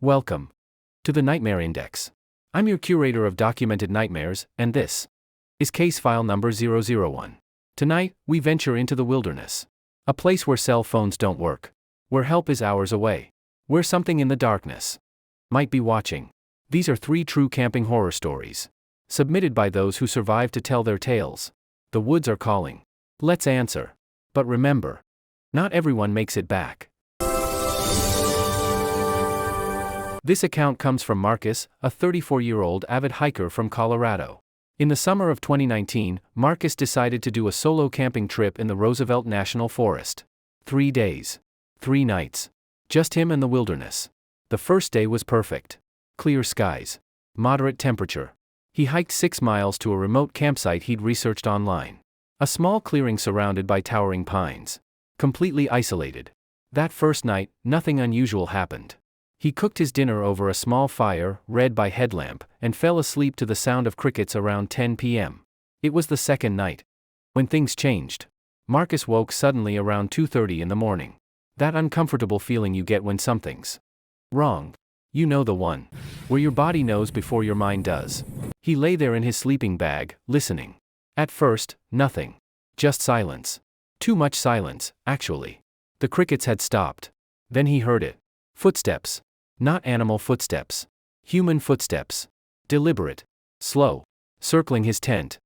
Welcome to the Nightmare Index. I'm your curator of documented nightmares, and this is case file number 001. Tonight, we venture into the wilderness. A place where cell phones don't work. Where help is hours away. Where something in the darkness might be watching. These are 3 true camping horror stories, submitted by those who survived to tell their tales. The woods are calling. Let's answer. But remember, not everyone makes it back. This account comes from Marcus, a 34-year-old avid hiker from Colorado. In the summer of 2019, Marcus decided to do a solo camping trip in the Roosevelt National Forest. 3 days. 3 nights. Just him and the wilderness. The first day was perfect. Clear skies. Moderate temperature. He hiked 6 miles to a remote campsite he'd researched online. A small clearing surrounded by towering pines. Completely isolated. That first night, nothing unusual happened. He cooked his dinner over a small fire, read by headlamp, and fell asleep to the sound of crickets around 10 p.m. It was the second night when things changed. Marcus woke suddenly around 2:30 in the morning. That uncomfortable feeling you get when something's wrong. You know the one where your body knows before your mind does. He lay there in his sleeping bag, listening. At first, nothing. Just silence. Too much silence, actually. The crickets had stopped. Then he heard it. Footsteps. Not animal footsteps. Human footsteps. Deliberate. Slow. Circling his tent.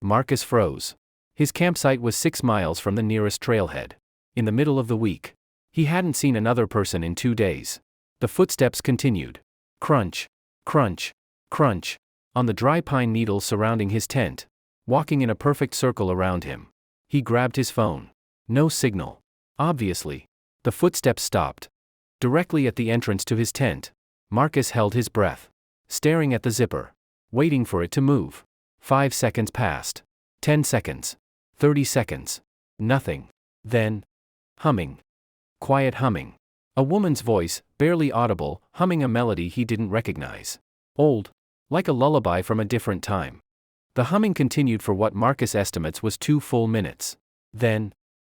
Marcus froze. His campsite was 6 miles from the nearest trailhead. In the middle of the week. He hadn't seen another person in 2 days. The footsteps continued. Crunch. Crunch. Crunch. On the dry pine needles surrounding his tent. Walking in a perfect circle around him. He grabbed his phone. No signal. Obviously. The footsteps stopped. Directly at the entrance to his tent. Marcus held his breath. Staring at the zipper. Waiting for it to move. 5 seconds passed. 10 seconds. 30 seconds. Nothing. Then. Humming. Quiet humming. A woman's voice, barely audible, humming a melody he didn't recognize. Old. Like a lullaby from a different time. The humming continued for what Marcus estimates was 2 full minutes. Then.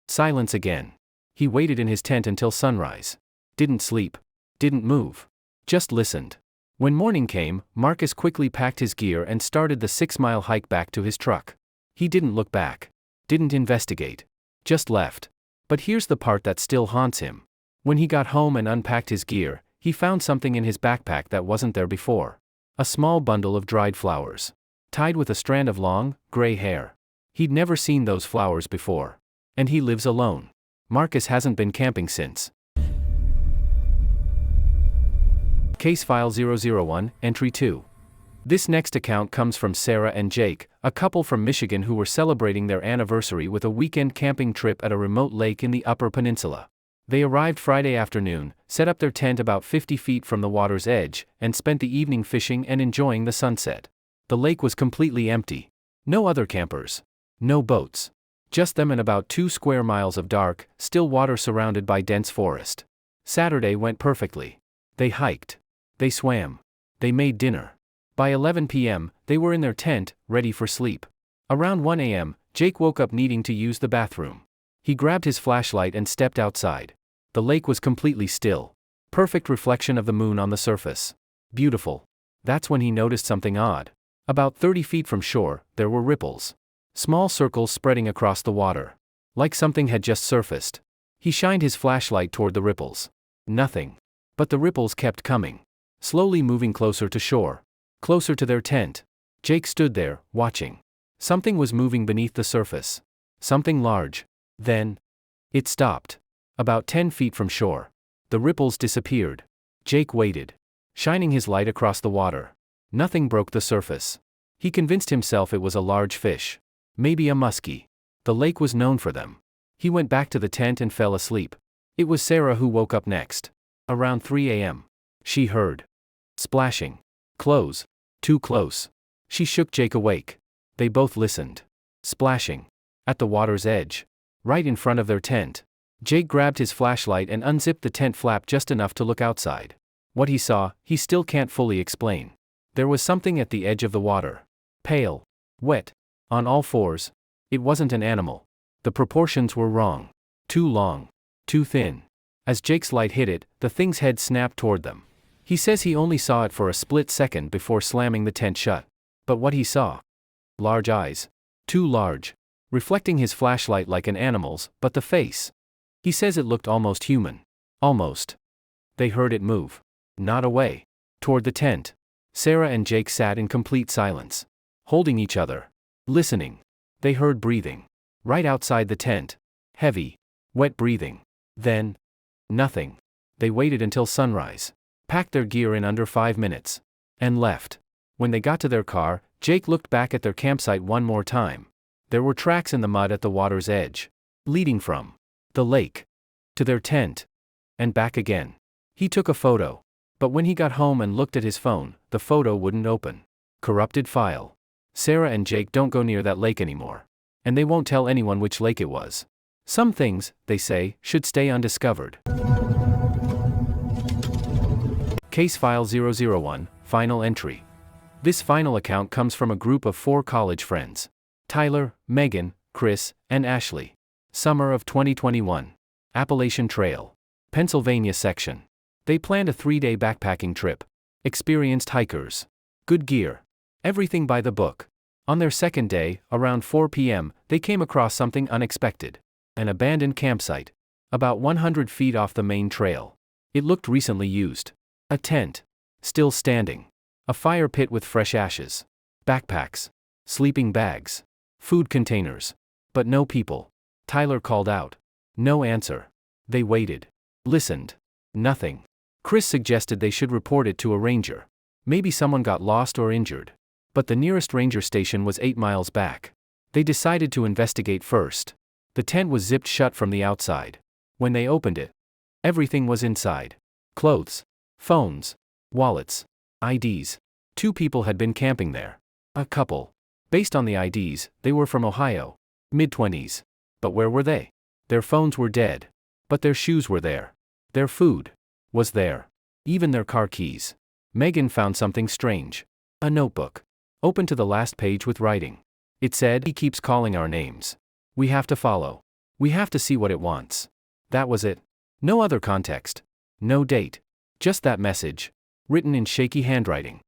Silence again. He waited in his tent until sunrise. Didn't sleep. Didn't move. Just listened. When morning came, Marcus quickly packed his gear and started the 6-mile hike back to his truck. He didn't look back. Didn't investigate. Just left. But here's the part that still haunts him. When he got home and unpacked his gear, he found something in his backpack that wasn't there before. A small bundle of dried flowers. Tied with a strand of long, gray hair. He'd never seen those flowers before. And he lives alone. Marcus hasn't been camping since. Case file 001, entry 2. This next account comes from Sarah and Jake, a couple from Michigan who were celebrating their anniversary with a weekend camping trip at a remote lake in the Upper Peninsula. They arrived Friday afternoon, set up their tent about 50 feet from the water's edge, and spent the evening fishing and enjoying the sunset. The lake was completely empty. No other campers. No boats. Just them and about 2 square miles of dark, still water surrounded by dense forest. Saturday went perfectly. They hiked. They swam. They made dinner. By 11 p.m., they were in their tent, ready for sleep. Around 1 a.m., Jake woke up needing to use the bathroom. He grabbed his flashlight and stepped outside. The lake was completely still. Perfect reflection of the moon on the surface. Beautiful. That's when he noticed something odd. About 30 feet from shore, there were ripples. Small circles spreading across the water. Like something had just surfaced. He shined his flashlight toward the ripples. Nothing. But the ripples kept coming. Slowly moving closer to shore. Closer to their tent. Jake stood there, watching. Something was moving beneath the surface. Something large. Then. It stopped. About 10 feet from shore. The ripples disappeared. Jake waited. Shining his light across the water. Nothing broke the surface. He convinced himself it was a large fish. Maybe a muskie. The lake was known for them. He went back to the tent and fell asleep. It was Sarah who woke up next. Around 3 a.m. She heard. Splashing. Close. Too close. She shook Jake awake. They both listened. Splashing. At the water's edge. Right in front of their tent. Jake grabbed his flashlight and unzipped the tent flap just enough to look outside. What he saw, he still can't fully explain. There was something at the edge of the water. Pale. Wet. On all fours. It wasn't an animal. The proportions were wrong. Too long. Too thin. As Jake's light hit it, the thing's head snapped toward them. He says he only saw it for a split second before slamming the tent shut. But what he saw? Large eyes. Too large. Reflecting his flashlight like an animal's, but the face. He says it looked almost human. Almost. They heard it move. Not away. Toward the tent. Sarah and Jake sat in complete silence. Holding each other. Listening. They heard breathing. Right outside the tent. Heavy. Wet breathing. Then. Nothing. They waited until sunrise. Packed their gear in under 5 minutes. And left. When they got to their car, Jake looked back at their campsite one more time. There were tracks in the mud at the water's edge. Leading from the lake to their tent. And back again. He took a photo. But when he got home and looked at his phone, the photo wouldn't open. Corrupted file. Sarah and Jake don't go near that lake anymore. And they won't tell anyone which lake it was. Some things, they say, should stay undiscovered. Case File 001, Final Entry. This final account comes from a group of 4 college friends. Tyler, Megan, Chris, and Ashley. Summer of 2021. Appalachian Trail. Pennsylvania section. They planned a 3-day backpacking trip. Experienced hikers. Good gear. Everything by the book. On their second day, around 4 p.m., they came across something unexpected. An abandoned campsite. About 100 feet off the main trail. It looked recently used. A tent. Still standing. A fire pit with fresh ashes. Backpacks. Sleeping bags. Food containers. But no people. Tyler called out. No answer. They waited. Listened. Nothing. Chris suggested they should report it to a ranger. Maybe someone got lost or injured. But the nearest ranger station was 8 miles back. They decided to investigate first. The tent was zipped shut from the outside. When they opened it, everything was inside. Clothes. Phones. Wallets. IDs. 2 people had been camping there. A couple. Based on the IDs, they were from Ohio. Mid-20s. But where were they? Their phones were dead. But their shoes were there. Their food was there. Even their car keys. Megan found something strange. A notebook. Open to the last page with writing. It said, "He keeps calling our names. We have to follow. We have to see what it wants." That was it. No other context. No date. Just that message. Written in shaky handwriting.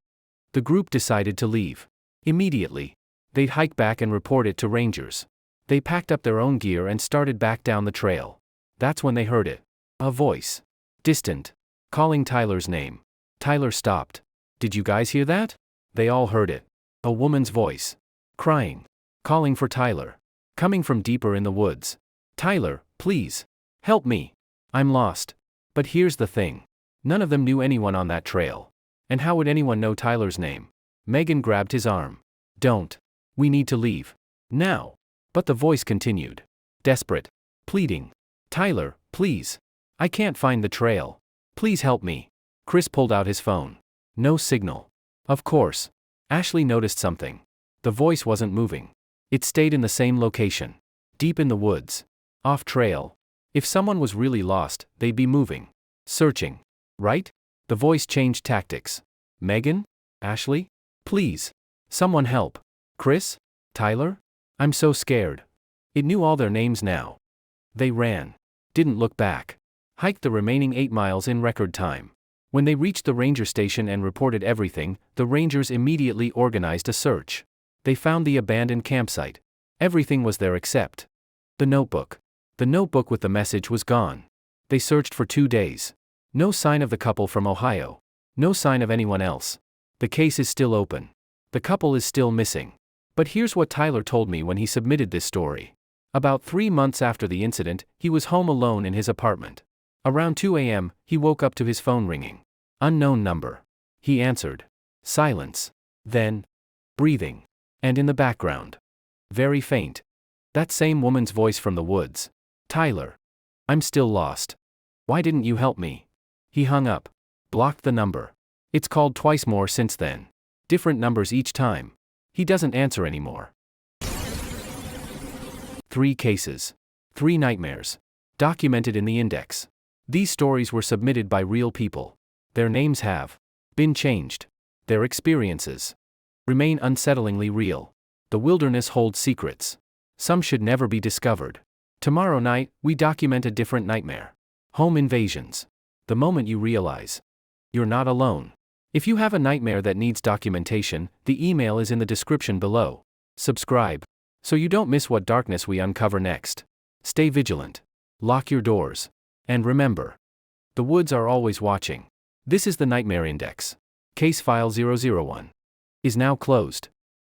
The group decided to leave. Immediately. They'd hike back and report it to rangers. They packed up their own gear and started back down the trail. That's when they heard it. A voice. Distant. Calling Tyler's name. Tyler stopped. "Did you guys hear that?" They all heard it. A woman's voice. Crying. Calling for Tyler. Coming from deeper in the woods. "Tyler, please. Help me. I'm lost." But here's the thing. None of them knew anyone on that trail. And how would anyone know Tyler's name? Megan grabbed his arm. "Don't. We need to leave. Now." But the voice continued. Desperate. Pleading. "Tyler, please. I can't find the trail. Please help me." Chris pulled out his phone. No signal. Of course. Ashley noticed something. The voice wasn't moving. It stayed in the same location. Deep in the woods. Off trail. If someone was really lost, they'd be moving. Searching. Right? The voice changed tactics. "Megan? Ashley? Please. Someone help. Chris? Tyler? I'm so scared." It knew all their names now. They ran. Didn't look back. Hiked the remaining 8 miles in record time. When they reached the ranger station and reported everything, the rangers immediately organized a search. They found the abandoned campsite. Everything was there except the notebook. The notebook with the message was gone. They searched for 2 days. No sign of the couple from Ohio. No sign of anyone else. The case is still open. The couple is still missing. But here's what Tyler told me when he submitted this story. About 3 months after the incident, he was home alone in his apartment. Around 2 a.m., he woke up to his phone ringing. Unknown number. He answered. Silence. Then, breathing. And in the background, very faint, that same woman's voice from the woods. "Tyler. I'm still lost. Why didn't you help me?" He hung up. Blocked the number. It's called twice more since then. Different numbers each time. He doesn't answer anymore. 3 cases. 3 nightmares. Documented in the index. These stories were submitted by real people. Their names have been changed. Their experiences remain unsettlingly real. The wilderness holds secrets. Some should never be discovered. Tomorrow night, we document a different nightmare. Home invasions. The moment you realize You're not alone. If you have a nightmare that needs documentation, the email is in the description below. Subscribe so you don't miss what darkness we uncover next. Stay vigilant. Lock your doors. And remember, the woods are always watching. This is the Nightmare Index. Case file 001 is now closed.